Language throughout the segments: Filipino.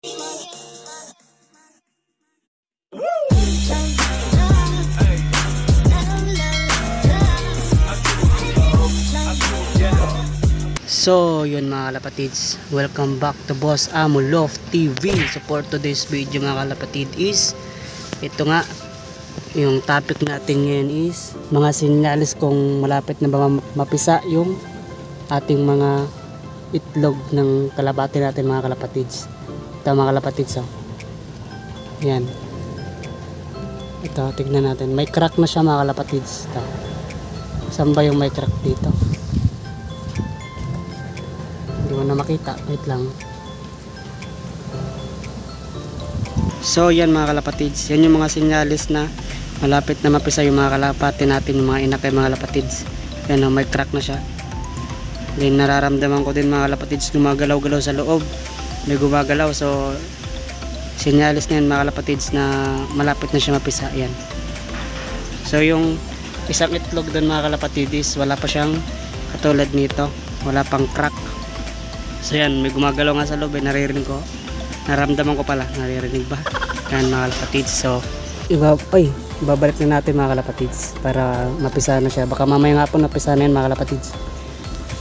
So yun mga kalapatids, welcome back to Boss Amo Love TV. So for today's video mga kalapatid is ito nga, yung topic natin ngayon is mga sinyalis kung malapit na ba mapisa yung ating mga itlog ng kalapati natin mga kalapatids. Ito mga kalapatids, oh. Yan, ito tignan natin, may crack na siya mga kalapatids. Ito, saan ba yung may crack dito? Hindi mo na makita, wait lang. So yan mga kalapatids, yan yung mga sinyalis na malapit na mapisa yung mga kalapati natin, yung mga inakay mga kalapatids. Yan, may crack na siya. Then nararamdaman ko din mga kalapatids, gumagalaw-galaw sa loob, may gumagalaw. So sinyalis na yan mga kalapatids na malapit na siya mapisa. Yan, so yung isang itlog doon mga kalapatids, wala pa siyang katulad nito, wala pang crack. So yan, may gumagalaw nga sa loob, naririnig ko, naramdaman ko pala, naririnig ba? Yan mga kalapatids. So babalik na natin mga kalapatids para mapisa na siya. Baka mamaya nga po napisa na yan mga kalapatids.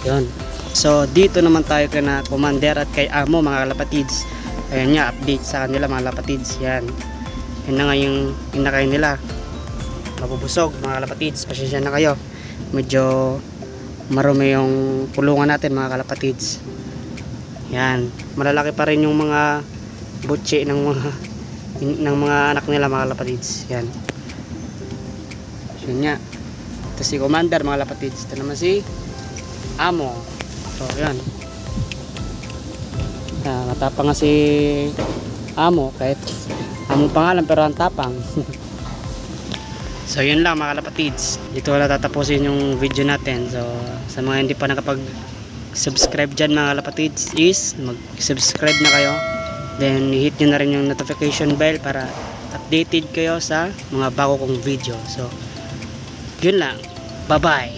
Yun, so dito naman tayo kay na Commander at kay Amo mga kalapatids. Ayan nga, update sa kanila mga kalapatids. Yan na nga yung inakay nila, mabubusog mga kalapatids. Pasensya na kayo, medyo marumi yung pulungan natin mga kalapatids. Yan, malalaki pa rin yung mga butsi ng mga anak nila mga kalapatids. Yan, yun nga, ito si Commander mga kalapatids, ito naman si Amo. So yan, matapang nga si Amo, kahit Amo pangalan pero ang tapang. So yun lang mga kalapatids, dito wala tatapusin yung video natin. So sa mga hindi pa nakapag subscribe dyan mga kalapatids is mag subscribe na kayo, then hit nyo na rin yung notification bell para updated kayo sa mga bago kong video. So yun lang, bye bye.